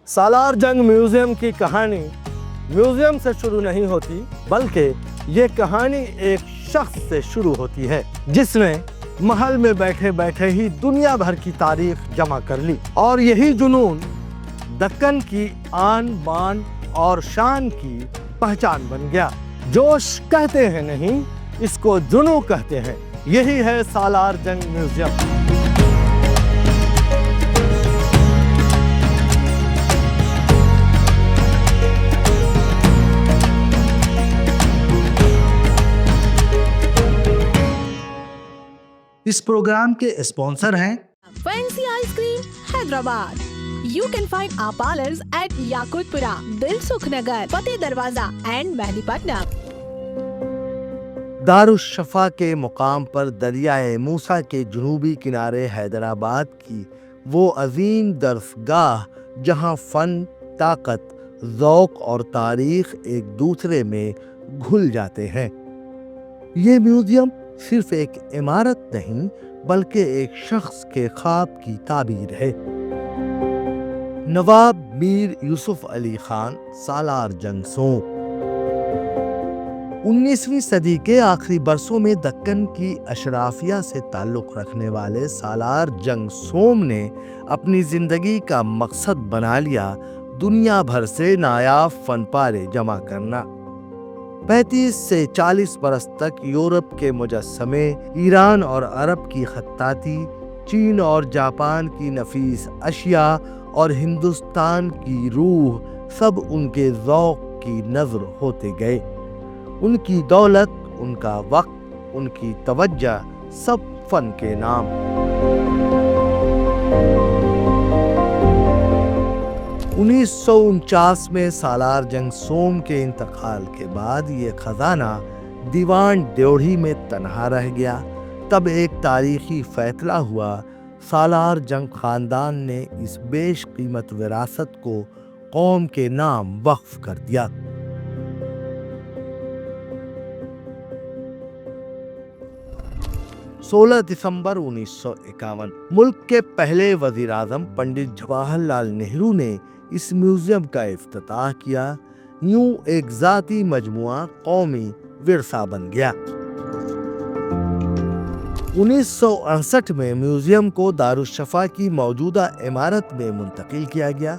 सालार जंग म्यूजियम की कहानी म्यूजियम से शुरू नहीं होती, बल्कि ये कहानी एक शख्स से शुरू होती है जिसने महल में बैठे बैठे ही दुनिया भर की तारीख जमा कर ली। और यही जुनून दक्कन की आन बान और शान की पहचान बन गया। जोश कहते हैं नहीं, इसको जुनून कहते हैं। यही है सालार जंग म्यूजियम। इस प्रोग्राम के स्पॉन्सर हैं Fancy Ice Cream, Hyderabad. You can find our parlors at Yakutpura, Dilsukh Nagar, Fateh Darwaza and Mehdipatnam. दारुश्शफा के मुकाम पर दरियाए मूसा के जुनूबी किनारे हैदराबाद की वो अजीम दरसगाह जहां फ़न, ताकत, ज़ौक़ और तारीख़ एक दूसरे में घुल जाते हैं। ये म्यूज़ियम सिर्फ एक इमारत नहीं, बल्कि एक शख्स के ख्वाब की ताबीर है। नवाब मीर यूसुफ अली खान सालार जंग सोम। 19वीं सदी के आखिरी बरसों में दक्कन की अशराफिया से ताल्लुक़ रखने वाले सालार जंग सोम ने अपनी ज़िंदगी का मकसद बना लिया दुनिया भर से नायाब फनपारे जमा करना। 35 से 40 बरस तक यूरोप के मुजस्समे, ईरान और अरब की खत्ताती, चीन और जापान की नफीस अशिया और हिंदुस्तान की रूह, सब उनके ज़ौक़ की नज़र होते गए। उनकी दौलत, उनका वक्त, उनकी तवज्जो, सब फ़न के नाम। 1949 में सालार जंग सोम के इंतकाल के बाद ये खजाना दीवान ड्योढ़ी में तन्हा रह गया। तब एक तारीखी फैसला हुआ। सालार जंग खानदान ने इस बेशकीमत विरासत को कौम के नाम वक्फ कर दिया। सोलह दिसंबर 1951 मुल्क के पहले वजीर आज़म पंडित जवाहरलाल नेहरू ने इस म्यूजियम का इफ्तिताह किया। यूं एक ज़ाती मजमुआ कौमी विरसा बन गया। 1968 में म्यूजियम को दारुश्शफा की मौजूदा इमारत में मुंतकिल किया गया।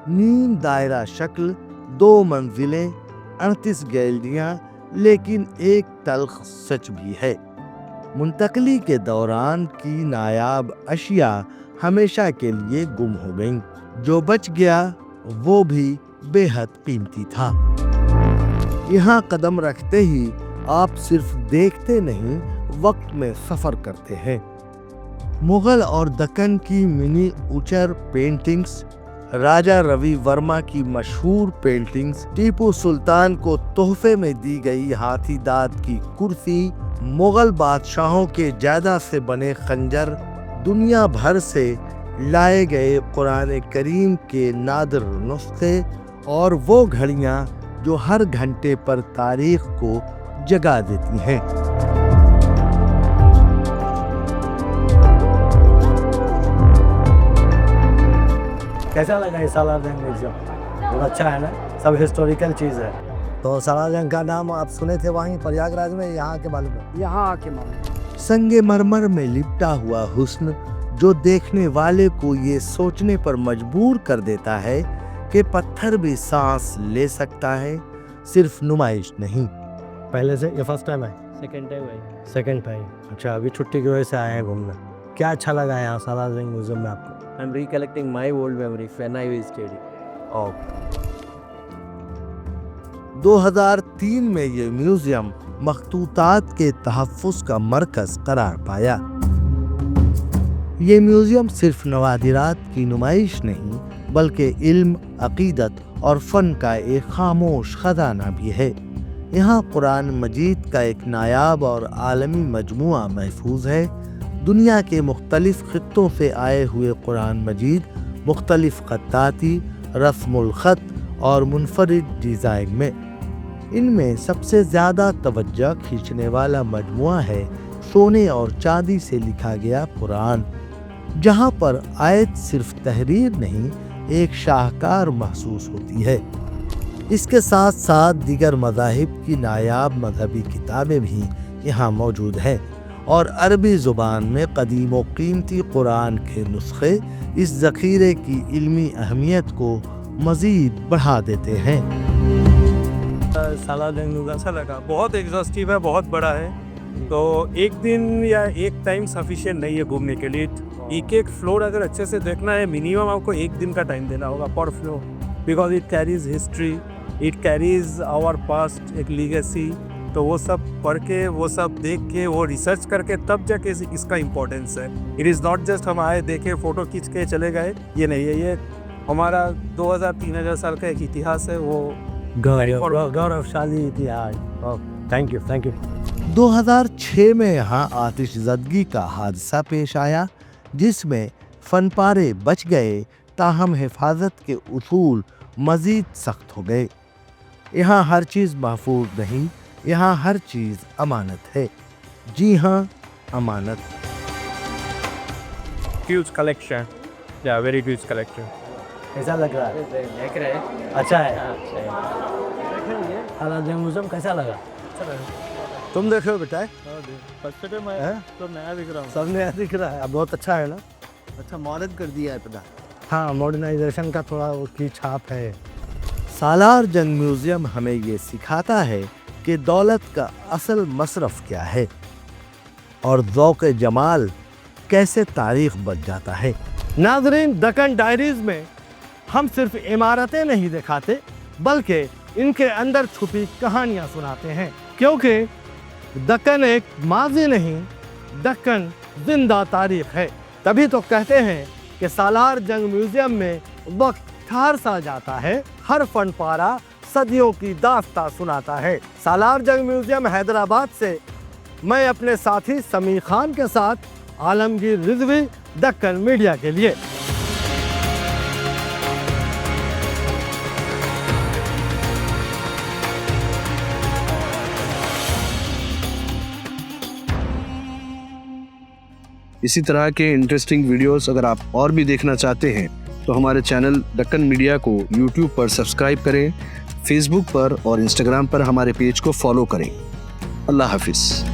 नीम दायरा शक्ल, 2 मंजिलें, 38 गैलरियां, लेकिन एक तल्ख सच भी है। मुंतकली के दौरान की नायाब अशिया हमेशा के लिए गुम हो गईं। जो बच गया वो भी बेहद कीमती था। यहाँ कदम रखते ही आप सिर्फ देखते नहीं, वक्त में सफर करते हैं। मुगल और दक्कन की मिनीएचर पेंटिंग्स, राजा रवि वर्मा की मशहूर पेंटिंग्स, टीपू सुल्तान को तोहफे में दी गई हाथी दांत की कुर्सी, मुगल बादशाहों के जायदा से बने खंजर, दुनिया भर से लाए गए कुरान करीम के नादिर नुस्खे और वो घड़ियां जो हर घंटे पर तारीख को जगा देती हैं। कैसा लगा ये सालार जंग म्यूजियम? बहुत अच्छा है ना, सब हिस्टोरिकल चीज़ है। तो सालार जंग का नाम आप सुने थे वहीं प्रयागराज में, यहाँ के मालूम है? यहाँ आके मालूम। संगे मरमर में लिपटा हुआ हुस्न जो देखने वाले को ये सोचने पर मजबूर कर देता है कि पत्थर भी सांस ले सकता है, सिर्फ नुमाइश नहीं। पहले से ये फर्स्ट टाइम है? Second time I. Second time. अच्छा, अभी छुट्टी की वजह से आए हैं घूमने। क्या अच्छा लगा है यहाँ सालार जंग म्यूजियम में आपको? I am recollecting my old memory when I was study. 2003 में ये म्यूजियम मखतूतात के तहफ़्फ़ुज़ का मरकज़ करार पाया। ये म्यूजियम सिर्फ नवादिरात की नुमाइश नहीं, बल्कि इल्म, अक़ीदत और फ़न का एक खामोश ख़ज़ाना भी है। यहाँ कुरान मजीद का एक नायाब और आलमी मजमुआ महफूज है। दुनिया के मुख्तलिफ खित्तों से आए हुए कुरान मजीद मुख्तलिफ ख़त्ताती, रस्मुल ख़त और मुनफरिद डिज़ाइन में। इनमें सबसे ज़्यादा तवज्जो खींचने वाला मजमुआ है सोने और चांदी से लिखा गया कुरान, जहाँ पर आयत सिर्फ तहरीर नहीं, एक शाहकार महसूस होती है। इसके साथ साथ दीगर मज़ाहिब की नायाब मजहबी किताबें भी यहाँ मौजूद हैं और अरबी ज़ुबान में कदीम व कीमती कुरान के नुस्खे इस ज़ख़ीरे की इल्मी अहमियत को मज़ीद बढ़ा देते हैं। सालार जंग म्यूज़ियम अच्छा लगा, बहुत एग्जॉस्टिव है, बहुत बड़ा है, तो एक दिन या एक टाइम सफिशिएंट नहीं है घूमने के लिए। एक एक फ्लोर अगर अच्छे से देखना है मिनिमम आपको एक दिन का टाइम देना होगा पर floor, because it carries history, it carries our past, एक लीगेसी। तो वो सब पढ़ के, वो सब देख के, वो रिसर्च करके तब जाके इसका इम्पोर्टेंस है। इट इज़ नॉट जस्ट हम आए देखे फ़ोटो खींच के चले गए, ये नहीं है। ये हमारा 2000-3000 साल का एक इतिहास है, वो गौरवशाली इतिहास। Thank you, thank you. 2006 में यहाँ आतिशज़दगी का हादसा पेश आया, जिसमें फनपारे बच गए, ताहम हिफाजत के उसूल मज़ीद सख्त हो गए। यहाँ हर चीज़ महफूज नहीं, यहाँ हर चीज़ अमानत है। जी हाँ, अमानत। ह्यूज कलेक्शन, या वेरी ह्यूज कलेक्शन। कैसा लग रहा है? देख रहे हैं। अच्छा है। सालार जंग म्यूज़ियम कैसा लगा? तुम देख रहे हो बेटा? फर्स्ट टाइम हैं? तो नया दिख रहा हूँ। सब नया दिख रहा है, अब बहुत अच्छा है ना? अच्छा, मॉडर्न कर दिया है पता। हाँ, मॉडर्नाइजेशन का थोड़ा उसकी छाप है। सालार जंग म्यूज़ियम हमें ये सिखाता है कि दौलत का असल मसरफ क्या है और ज़ौक़ जमाल कैसे तारीख़ बन जाता है। नाज़रीन, दक्कन डायरीज़ में हम सिर्फ इमारतें नहीं दिखाते, बल्कि इनके अंदर छुपी कहानियाँ सुनाते हैं, क्योंकि दक्कन एक माजी नहीं, दक्कन जिंदा तारीख़ है। तभी तो कहते हैं कि सालार जंग म्यूज़ियम में वक्त ठहर सा जाता है, हर फन पारा सदियों की दास्तां सुनाता है। सालार जंग म्यूज़ियम हैदराबाद से मैं अपने साथी समीर खान के साथ आलमगीर रिजवी, दक्कन मीडिया के लिए। इसी तरह के इंटरेस्टिंग वीडियोस अगर आप और भी देखना चाहते हैं तो हमारे चैनल दक्कन मीडिया को यूट्यूब पर सब्सक्राइब करें, फेसबुक पर और इंस्टाग्राम पर हमारे पेज को फॉलो करें। अल्लाह हाफिज़।